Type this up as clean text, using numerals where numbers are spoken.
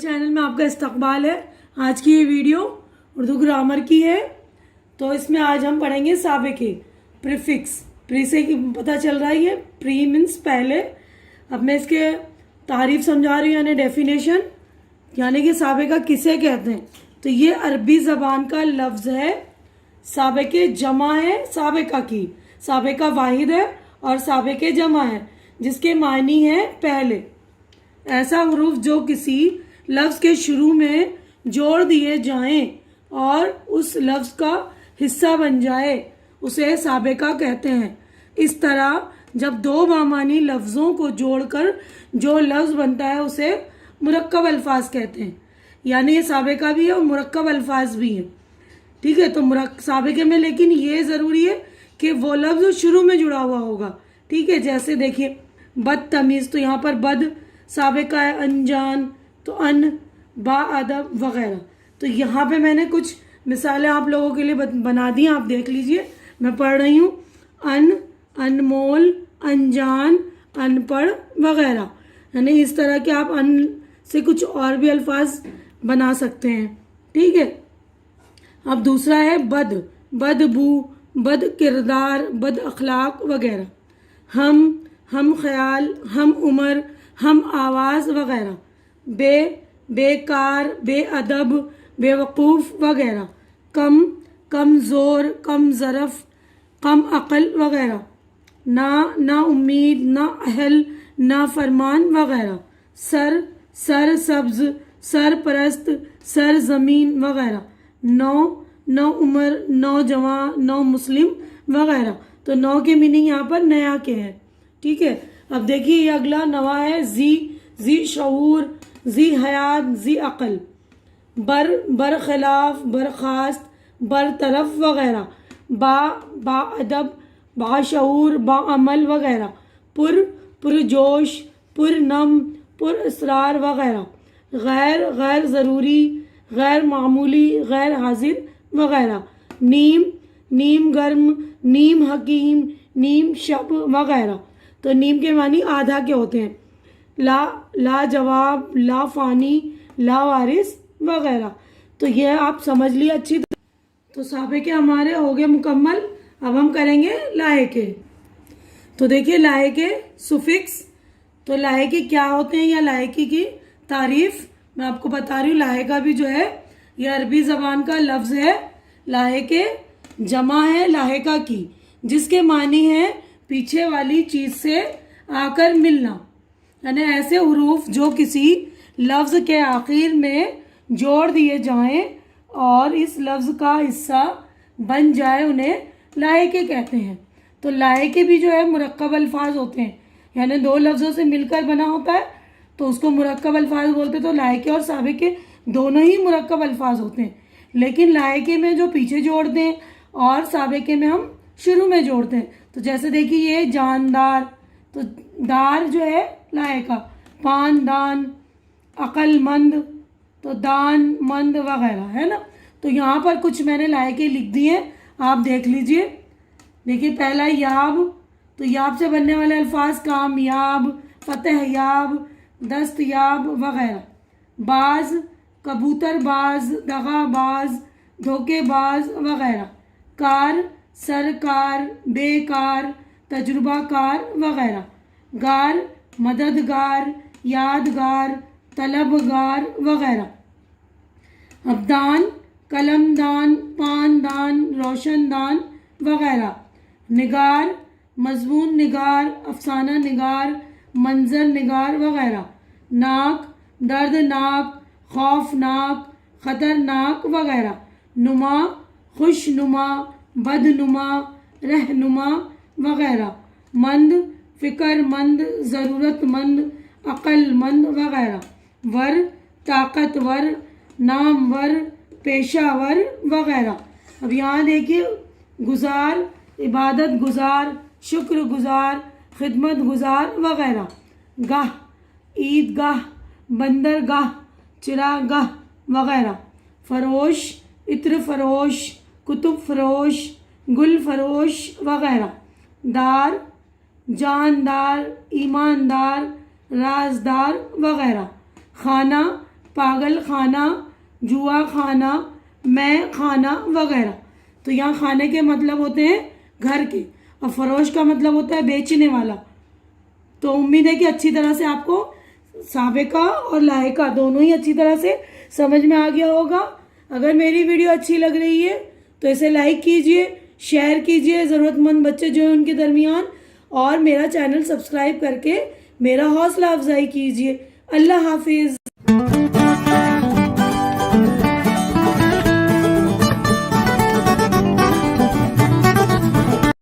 میرے چینل میں آپ کا استقبال ہے۔ آج کی یہ ویڈیو اردو گرامر کی ہے، تو اس میں آج ہم پڑھیں گے سابقے، پریفکس۔ پری سے پتہ چل رہا ہے، یہ پری مینس پہلے۔ اب میں اس کے تعریف سمجھا رہی ہوں، یعنی ڈیفینیشن، یعنی کہ سابقہ کسے کہتے ہیں۔ تو یہ عربی زبان کا لفظ ہے۔ سابقے جمع ہے سابقہ کی، سابقہ واحد ہے اور سابقے جمع ہے، جس کے معنی ہے پہلے۔ ایسا حروف جو کسی لفظ کے شروع میں جوڑ دیے جائیں اور اس لفظ کا حصہ بن جائے، اسے سابقہ کہتے ہیں۔ اس طرح جب دو بامعنی لفظوں کو جوڑ کر جو لفظ بنتا ہے اسے مرکب الفاظ کہتے ہیں۔ یعنی یہ سابقہ بھی ہے اور مرکب الفاظ بھی ہیں، ٹھیک ہے۔ تو سابقے میں لیکن یہ ضروری ہے کہ وہ لفظ شروع میں جڑا ہوا ہوگا، ٹھیک ہے۔ جیسے دیکھیے بدتمیز، تو یہاں پر بد سابقہ ہے، انجان تو ان، با ادب وغیرہ۔ تو یہاں پہ میں نے کچھ مثالیں آپ لوگوں کے لیے بنا دی ہیں، آپ دیکھ لیجئے۔ میں پڑھ رہی ہوں، ان، انمول، انجان، ان پڑھ وغیرہ۔ یعنی اس طرح کے آپ ان سے کچھ اور بھی الفاظ بنا سکتے ہیں، ٹھیک ہے۔ اب دوسرا ہے بد، بدبو، بد کردار، بد اخلاق وغیرہ۔ ہم خیال، ہم عمر، ہم آواز وغیرہ۔ بے کار، بے ادب، بے وقوف وغیرہ۔ کم زور، کم ظرف، کم عقل وغیرہ۔ نا امید، نا اہل، نا فرمان وغیرہ۔ سر سبز، سر پرست، سر زمین وغیرہ۔ نو عمر، نوجوان، نو مسلم وغیرہ۔ تو نو کے میننگ یہاں پر نیا کے ہیں، ٹھیک ہے۔ اب دیکھیے یہ اگلا نوا ہے ذی شعور، ذی حیات، ذی عقل۔ برخلاف، برخاست، برطرف وغیرہ۔ با ادب، با شعور، با عمل وغیرہ۔ پرجوش، پرنم، پر اسرار وغیرہ۔ غیر ضروری، غیر معمولی، غیر حاضر وغیرہ۔ نیم گرم، نیم حکیم، نیم شب وغیرہ۔ تو نیم کے معنی آدھا کے ہوتے ہیں۔ لا جواب، لا فانی، لا وارث وغیرہ۔ تو یہ آپ سمجھ لیے اچھی طرح۔ تو سابقے ہمارے ہو گئے مکمل۔ اب ہم کریں گے لاحقے۔ تو دیکھیے لاحقے سفکس، تو لاحقے کیا ہوتے ہیں یا لاحقے کی تعریف میں آپ کو بتا رہی ہوں۔ لاحقہ بھی جو ہے یہ عربی زبان کا لفظ ہے۔ لاحقے جمع ہے لاحقہ کی، جس کے معنی ہے پیچھے والی چیز سے آ کر ملنا۔ یعنی ایسے حروف جو کسی لفظ کے آخر میں جوڑ دیے جائیں اور اس لفظ کا حصہ بن جائے، انہیں لاحقے کہتے ہیں۔ تو لاحقے بھی جو ہے مرکب الفاظ ہوتے ہیں، یعنی دو لفظوں سے مل کر بنا ہوتا ہے تو اس کو مرکب الفاظ بولتے ہیں۔ تو لاحقے اور سابقے دونوں ہی مرکب الفاظ ہوتے ہیں، لیکن لاحقے میں جو پیچھے جوڑ دیں اور سابقے میں ہم شروع میں جوڑتے ہیں۔ تو جیسے دیکھیے یہ جاندار، تو دار جو ہے لاحقہ۔ پاندان، عقل مند، تو دان مند وغیرہ، ہے نا۔ تو یہاں پر کچھ میں نے لاحقے لکھ دیے ہیں، آپ دیکھ لیجئے۔ دیکھیے پہلا یاب، تو یاب سے بننے والے الفاظ کامیاب، فتح یاب، دستیاب وغیرہ۔ باز، کبوتر باز، دغا باز، دھوکے باز وغیرہ۔ کار، سرکار، بیکار، تجربہ کار وغیرہ۔ گار، مددگار، یادگار، طلبگار وغیرہ۔ ابدان، قلمدان، پاندان، روشن دان وغیرہ۔ نگار، مضمون نگار، افسانہ نگار، منظر نگار وغیرہ۔ ناک، دردناک، خوفناک، خطرناک وغیرہ۔ نما، خوش نما، بدنما، رہنما وغیرہ۔ مند، فکر مند، ضرورت مند، عقل مند وغیرہ۔ ور، طاقتور، نامور، پیشہ ور وغیرہ۔ اب یہاں دیکھیے گزار، عبادت گزار، شکر گزار، خدمت گزار وغیرہ۔ گاہ، عیدگاہ، بندرگاہ، چراگاہ وغیرہ۔ فروش، عطر فروش، کتب فروش، گل فروش وغیرہ۔ دار، جاندار، ایماندار، رازدار وغیرہ۔ خانہ، پاگل خانہ، جوا خانہ، میں خانہ وغیرہ. تو یہاں خانے کے مطلب ہوتے ہیں گھر کے، اور فروش کا مطلب ہوتا ہے بیچنے والا. تو امید ہے کہ اچھی طرح سے آپ کو سابقہ اور لاحقہ دونوں ہی اچھی طرح سے سمجھ میں آ گیا ہوگا. اگر میری ویڈیو اچھی لگ رہی ہے تو اسے لائک کیجئے، شیئر کیجئے ضرورت مند بچے جو ہیں ان کے درمیان، اور میرا چینل سبسکرائب کر کے میرا حوصلہ افزائی کیجئے. اللہ حافظ.